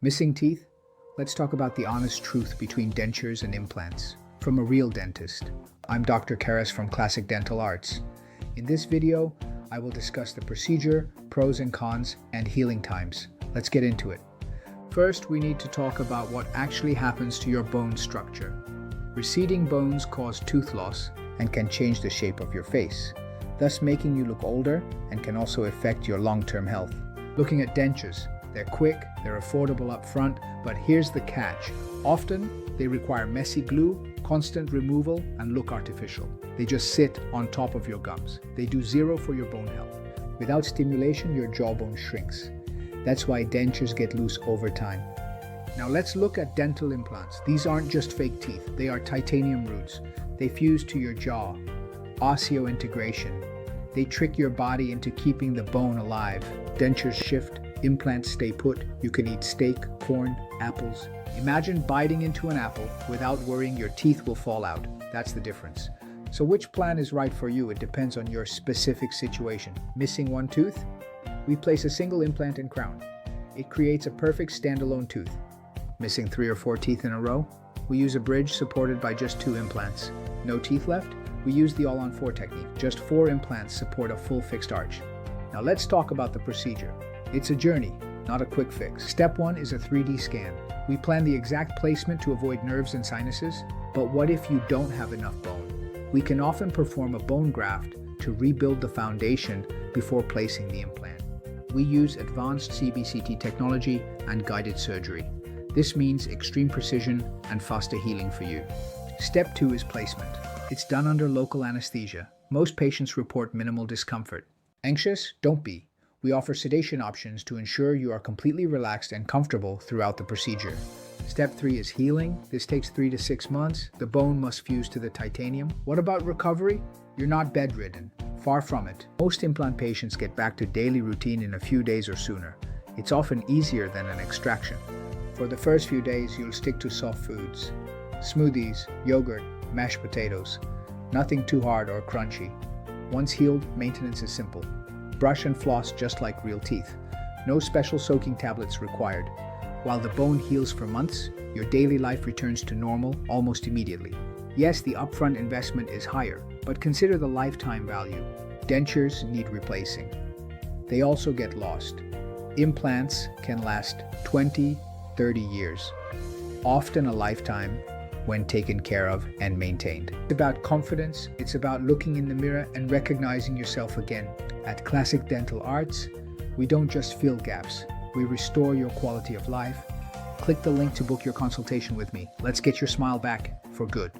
Missing teeth? Let's talk about the honest truth between dentures and implants. From a real dentist. I'm Dr. Karas from Classic Dental Arts. In this video, I will discuss the procedure, pros and cons, and healing times. Let's get into it. First, we need to talk about what actually happens to your bone structure. Receding bones cause tooth loss and can change the shape of your face, thus making you look older and can also affect your long-term health. Looking at dentures, they're quick, they're affordable up front, but here's the catch. Often, they require messy glue, constant removal, and look artificial. They just sit on top of your gums. They do zero for your bone health. Without stimulation, your jawbone shrinks. That's why dentures get loose over time. Now let's look at dental implants. These aren't just fake teeth, they are titanium roots. They fuse to your jaw. Osseointegration. They trick your body into keeping the bone alive. Dentures shift, implants stay put. You can eat steak, corn, apples. Imagine biting into an apple without worrying your teeth will fall out. That's the difference. So which plan is right for you? It depends on your specific situation. Missing one tooth? We place a single implant and crown. It creates a perfect standalone tooth. Missing 3 or 4 teeth in a row? We use a bridge supported by just 2 implants. No teeth left? We use the all-on-4 technique. Just 4 implants support a full fixed arch. Now let's talk about the procedure. It's a journey, not a quick fix. Step 1 is a 3D scan. We plan the exact placement to avoid nerves and sinuses. But what if you don't have enough bone? We can often perform a bone graft to rebuild the foundation before placing the implant. We use advanced CBCT technology and guided surgery. This means extreme precision and faster healing for you. Step 2 is placement. It's done under local anesthesia. Most patients report minimal discomfort. Anxious? Don't be. We offer sedation options to ensure you are completely relaxed and comfortable throughout the procedure. Step 3 is healing. This takes 3 to 6 months. The bone must fuse to the titanium. What about recovery? You're not bedridden. Far from it. Most implant patients get back to daily routine in a few days or sooner. It's often easier than an extraction. For the first few days, you'll stick to soft foods. Smoothies, yogurt, mashed potatoes. Nothing too hard or crunchy. Once healed, maintenance is simple. Brush and floss just like real teeth. No special soaking tablets required. While the bone heals for months, your daily life returns to normal almost immediately. Yes, the upfront investment is higher, but consider the lifetime value. Dentures need replacing. They also get lost. Implants can last 20, 30 years, often a lifetime when taken care of and maintained. It's about confidence, it's about looking in the mirror and recognizing yourself again. At Classic Dental Arts, we don't just fill gaps, we restore your quality of life. Click the link to book your consultation with me. Let's get your smile back for good.